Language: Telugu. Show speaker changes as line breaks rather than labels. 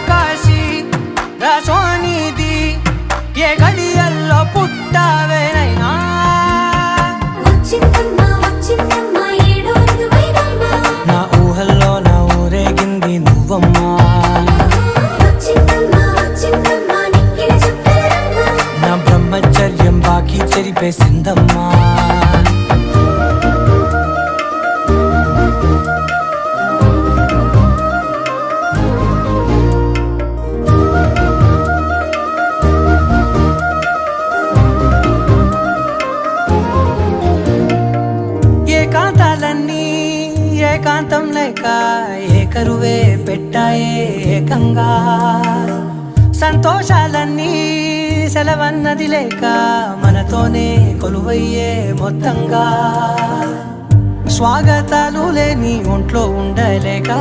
కాశీ రసోనిది ఏ గడియల్లో పుట్టావేనైనా నా ఊహల్లో నా ఊరేగింది నువ్వమ్మా నా బ్రహ్మచర్యం బాకీ చెరిపేసిందమ్మా ఏకాంతాలన్నీ ఏకాంతం లేక ఏకరువే పెట్టాయే ఏకంగా సంతోషాలన్నీ సెలవన్నది లేక మనతోనే కొలువయ్యే మొత్తంగా స్వాగతాలు లేని ఒంట్లో ఉండలేక